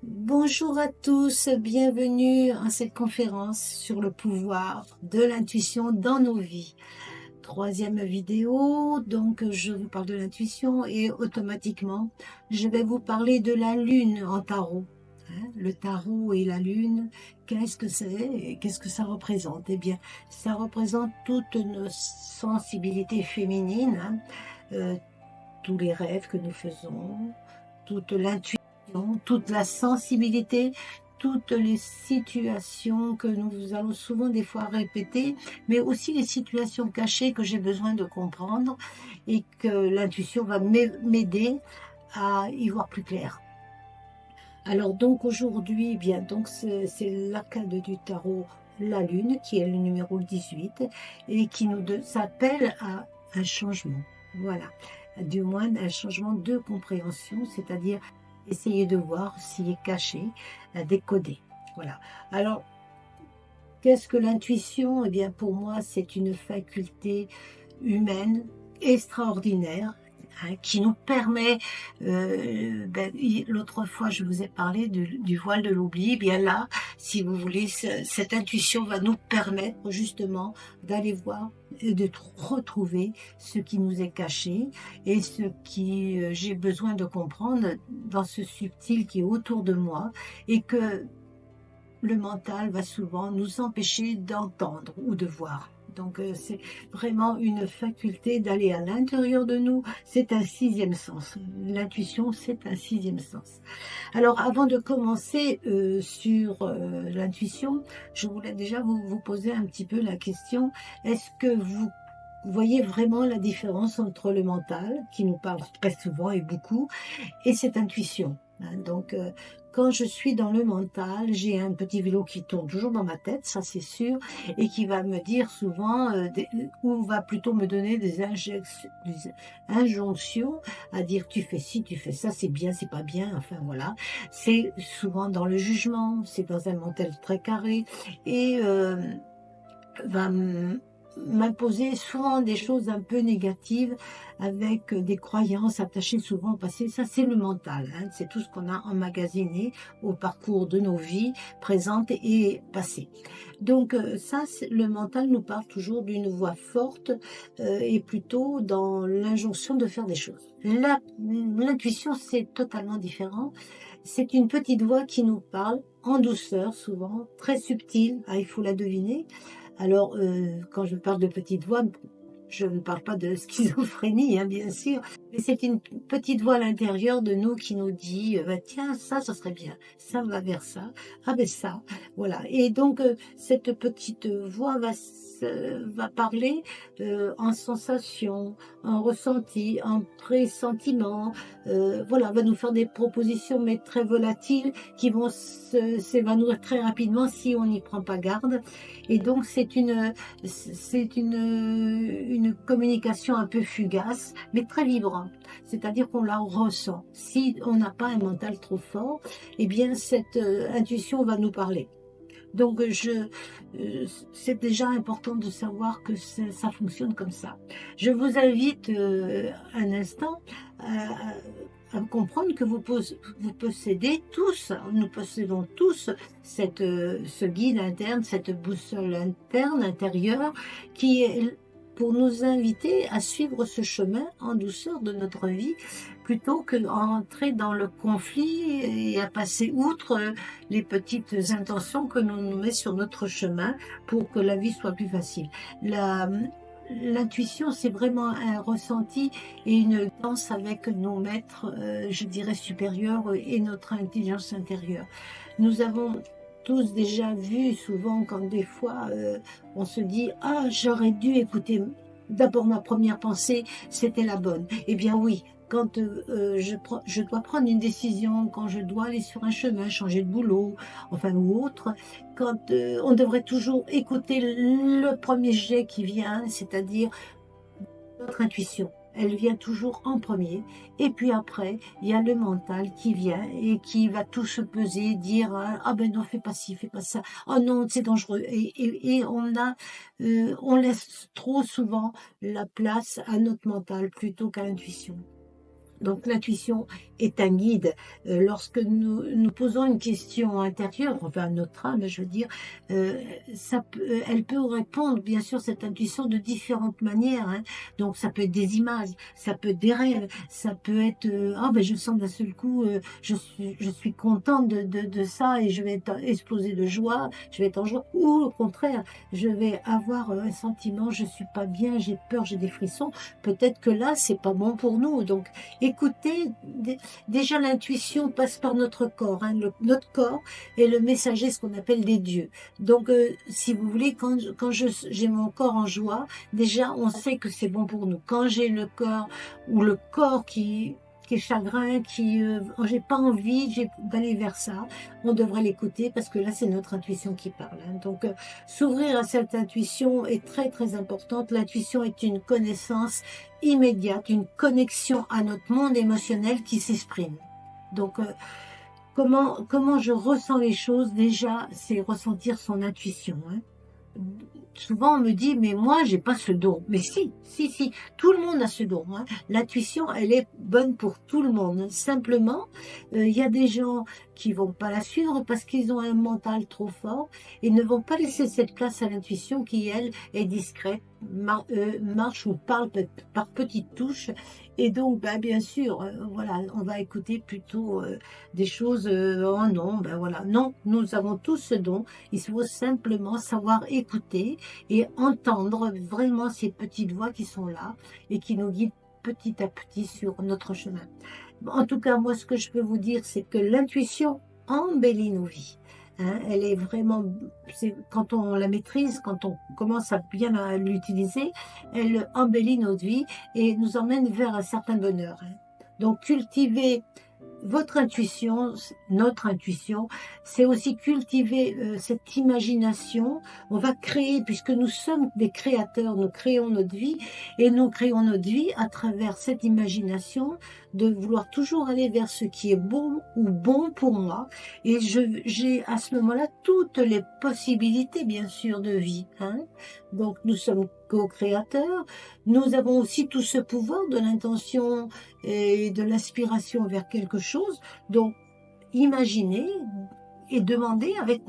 Bonjour à tous, bienvenue à cette conférence sur le pouvoir de l'intuition dans nos vies. Troisième vidéo, donc je vous parle de l'intuition et automatiquement je vais vous parler de la lune en tarot. Le tarot et la lune, qu'est-ce que c'est et qu'est-ce que ça représente? Eh bien, ça représente toutes nos sensibilités féminines, tous les rêves que nous faisons, toute l'intuition, toute la sensibilité, toutes les situations que nous allons souvent des fois répéter, mais aussi les situations cachées que j'ai besoin de comprendre et que l'intuition va m'aider à y voir plus clair. Alors donc aujourd'hui, eh bien donc c'est l'arcade du tarot, la lune, qui est le numéro 18 et qui nous s'appelle à un changement. Voilà, du moins un changement de compréhension, c'est-à-dire essayer de voir s'il est caché, décoder. Voilà. Alors, qu'est-ce que l'intuition? Eh bien, pour moi, c'est une faculté humaine extraordinaire, qui nous permet, l'autre fois je vous ai parlé du voile de l'oubli, eh bien là, si vous voulez, cette intuition va nous permettre justement d'aller voir et de retrouver ce qui nous est caché et ce qui j'ai besoin de comprendre dans ce subtil qui est autour de moi et que le mental va souvent nous empêcher d'entendre ou de voir. Donc c'est vraiment une faculté d'aller à l'intérieur de nous, c'est un sixième sens. L'intuition, c'est un sixième sens. Alors avant de commencer sur l'intuition, je voulais déjà vous poser un petit peu la question, est-ce que vous voyez vraiment la différence entre le mental, qui nous parle très souvent et beaucoup, et cette intuition. Donc, quand je suis dans le mental, j'ai un petit vélo qui tourne toujours dans ma tête, ça c'est sûr, et qui va me dire souvent, ou va plutôt me donner des injonctions à dire tu fais ci, tu fais ça, c'est bien, c'est pas bien, enfin voilà. C'est souvent dans le jugement, c'est dans un mental très carré, et va m'imposer souvent des choses un peu négatives avec des croyances attachées souvent au passé. Ça, c'est le mental. C'est tout ce qu'on a emmagasiné au parcours de nos vies présentes et passées. Donc ça, le mental nous parle toujours d'une voix forte et plutôt dans l'injonction de faire des choses. L'intuition, c'est totalement différent. C'est une petite voix qui nous parle en douceur, souvent, très subtile. Ah, il faut la deviner. Alors, quand je parle de petite voix, je ne parle pas de schizophrénie, bien sûr, mais c'est une petite voix à l'intérieur de nous qui nous dit, bah, tiens, ça serait bien, ça va vers ça, ah ben ça, voilà. Et donc, cette petite voix va parler en sensation, en ressenti, en pressentiment, voilà, va nous faire des propositions, mais très volatiles, qui vont s'évanouir très rapidement si on n'y prend pas garde. Et donc, c'est une communication un peu fugace, mais très vibrante. C'est-à-dire qu'on la ressent. Si on n'a pas un mental trop fort, eh bien, cette intuition va nous parler. Donc, c'est déjà important de savoir que ça fonctionne comme ça. Je vous invite un instant à comprendre que vous possédez tous, nous possédons tous ce guide interne, cette boussole interne, intérieure, qui est pour nous inviter à suivre ce chemin en douceur de notre vie, plutôt que d'entrer dans le conflit et à passer outre les petites intentions que l'on nous met sur notre chemin pour que la vie soit plus facile. L'intuition, c'est vraiment un ressenti et une danse avec nos maîtres, je dirais, supérieurs et notre intelligence intérieure. Nous avons tous déjà vu souvent quand des fois on se dit « Ah, j'aurais dû écouter d'abord ma première pensée, c'était la bonne ». Eh bien oui, quand je dois prendre une décision, quand je dois aller sur un chemin, changer de boulot, enfin ou autre, quand on devrait toujours écouter le premier jet qui vient, c'est-à-dire notre intuition. Elle vient toujours en premier. Et puis après, il y a le mental qui vient et qui va tout se peser, dire ah ben non, fais pas ci, fais pas ça. Oh non, c'est dangereux. Et on laisse trop souvent la place à notre mental plutôt qu'à l'intuition. Donc l'intuition est un guide. Lorsque nous posons une question intérieure, enfin à notre âme, je veux dire, elle peut répondre, bien sûr, cette intuition de différentes manières. Hein. Donc ça peut être des images, ça peut être des rêves, ça peut être, ah ben je sens d'un seul coup, je suis contente de ça et je vais être explosée de joie, je vais être en joie, ou au contraire, je vais avoir un sentiment, je suis pas bien, j'ai peur, j'ai des frissons. Peut-être que là, c'est pas bon pour nous. Donc, écoutez, déjà l'intuition passe par notre corps. Hein. Notre corps est le messager, ce qu'on appelle des dieux. Donc, si vous voulez, quand j'ai mon corps en joie, déjà, on sait que c'est bon pour nous. Quand j'ai le corps ou le corps qui est chagrin, j'ai pas envie d'aller vers ça, on devrait l'écouter parce que là, c'est notre intuition qui parle. Hein. Donc, s'ouvrir à cette intuition est très, très importante. L'intuition est une connaissance immédiate, une connexion à notre monde émotionnel qui s'exprime. Donc, comment je ressens les choses, déjà, c'est ressentir son intuition. Hein. Souvent on me dit mais moi j'ai pas ce don, mais si, tout le monde a ce don. Hein. L'intuition elle est bonne pour tout le monde. Simplement il y a des gens qui vont pas la suivre parce qu'ils ont un mental trop fort et ne vont pas laisser cette place à l'intuition qui elle est discrète, marche ou parle par petites touches et donc ben, bien sûr voilà on va écouter plutôt des choses oh non ben voilà non, nous avons tous ce don. Il faut simplement savoir écouter et entendre vraiment ces petites voix qui sont là et qui nous guident petit à petit sur notre chemin. En tout cas, moi, ce que je peux vous dire, c'est que l'intuition embellit nos vies. Hein, elle est vraiment, quand on la maîtrise, quand on commence à bien l'utiliser, elle embellit notre vie et nous emmène vers un certain bonheur. Hein. Donc, cultiver votre intuition, notre intuition, c'est aussi cultiver cette imagination. On va créer, puisque nous sommes des créateurs, nous créons notre vie, et nous créons notre vie à travers cette imagination de vouloir toujours aller vers ce qui est beau ou bon pour moi. Et j'ai à ce moment-là toutes les possibilités, bien sûr, de vie. Hein. Donc nous sommes co-créateurs. Nous avons aussi tout ce pouvoir de l'intention et de l'aspiration vers quelque chose. Donc, imaginez et demandez avec,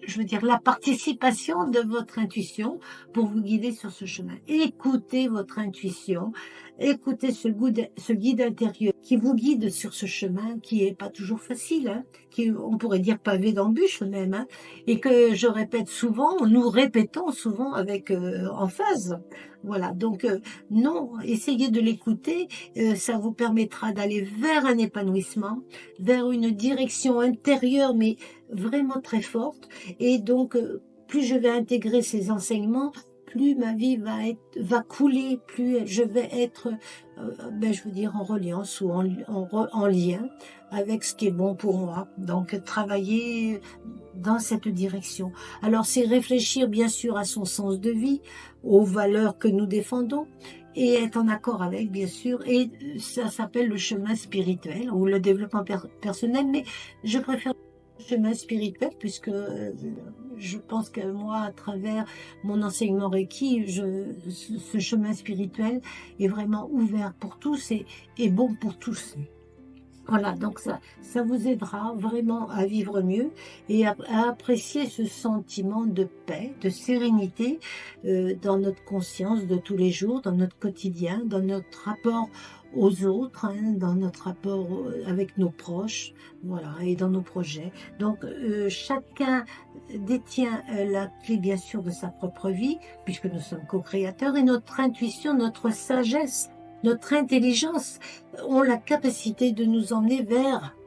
je veux dire, la participation de votre intuition pour vous guider sur ce chemin. Écoutez votre intuition, écoutez ce guide intérieur qui vous guide sur ce chemin qui est pas toujours facile, hein, qui, on pourrait dire pavé d'embûches même, hein, et que je répète souvent, nous répétons souvent avec emphase. Voilà, donc non, essayez de l'écouter, ça vous permettra d'aller vers un épanouissement, vers une direction intérieure, mais vraiment très forte. Et donc, plus je vais intégrer ces enseignements, plus ma vie va couler, plus je vais être, ben, je veux dire, en reliance ou en lien avec ce qui est bon pour moi. Donc, travailler dans cette direction. Alors, c'est réfléchir, bien sûr, à son sens de vie, aux valeurs que nous défendons, et être en accord avec, bien sûr, et ça s'appelle le chemin spirituel ou le développement personnel, mais je préfère le chemin spirituel puisque je pense que moi, à travers mon enseignement Reiki, ce chemin spirituel est vraiment ouvert pour tous et bon pour tous. Voilà, donc ça vous aidera vraiment à vivre mieux et à apprécier ce sentiment de paix, de sérénité dans notre conscience de tous les jours, dans notre quotidien, dans notre rapport aux autres, hein, dans notre rapport avec nos proches, voilà, et dans nos projets. Donc chacun détient la clé bien sûr de sa propre vie, puisque nous sommes co-créateurs, et notre intuition, notre sagesse, notre intelligence ont la capacité de nous emmener vers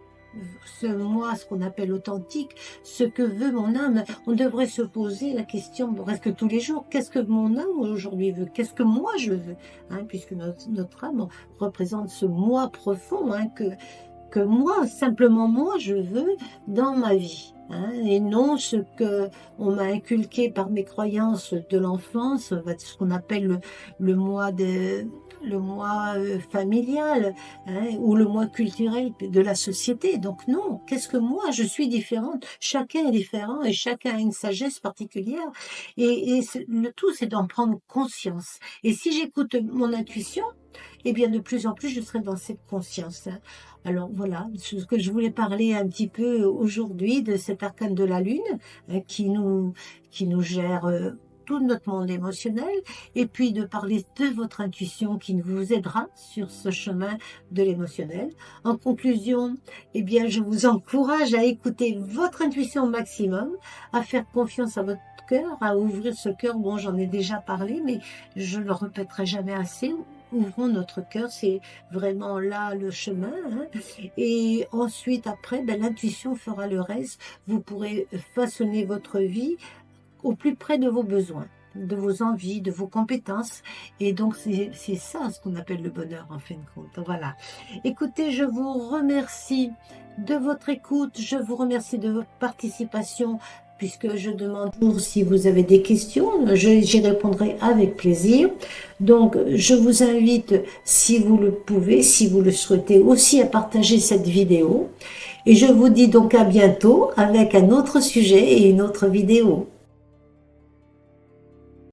ce moi, ce qu'on appelle authentique, ce que veut mon âme. On devrait se poser la question presque tous les jours, qu'est-ce que mon âme aujourd'hui veut? Qu'est-ce que moi je veux? Hein, puisque notre âme représente ce moi profond hein, que moi, simplement moi, je veux dans ma vie. Hein, et non ce que on m'a inculqué par mes croyances de l'enfance, ce qu'on appelle le moi le moi familial hein, ou le moi culturel de la société. Donc non, qu'est-ce que moi je suis différente. Chacun est différent et chacun a une sagesse particulière. Et le tout, c'est d'en prendre conscience. Et si j'écoute mon intuition, et bien de plus en plus je serai dans cette conscience, hein. Alors voilà, ce que je voulais parler un petit peu aujourd'hui de cet arcane de la lune, hein, qui nous gère tout notre monde émotionnel, et puis de parler de votre intuition qui vous aidera sur ce chemin de l'émotionnel. En conclusion, eh bien, je vous encourage à écouter votre intuition au maximum, à faire confiance à votre cœur, à ouvrir ce cœur. Bon, j'en ai déjà parlé, mais je ne le répéterai jamais assez. Ouvrons notre cœur, c'est vraiment là le chemin, hein. Et ensuite, après, ben, l'intuition fera le reste. Vous pourrez façonner votre vie au plus près de vos besoins, de vos envies, de vos compétences. Et donc, c'est ça ce qu'on appelle le bonheur, en fin de compte. Voilà. Écoutez, je vous remercie de votre écoute. Je vous remercie de votre participation, puisque je demande toujours si vous avez des questions. J'y répondrai avec plaisir. Donc, je vous invite, si vous le pouvez, si vous le souhaitez, aussi à partager cette vidéo. Et je vous dis donc à bientôt avec un autre sujet et une autre vidéo.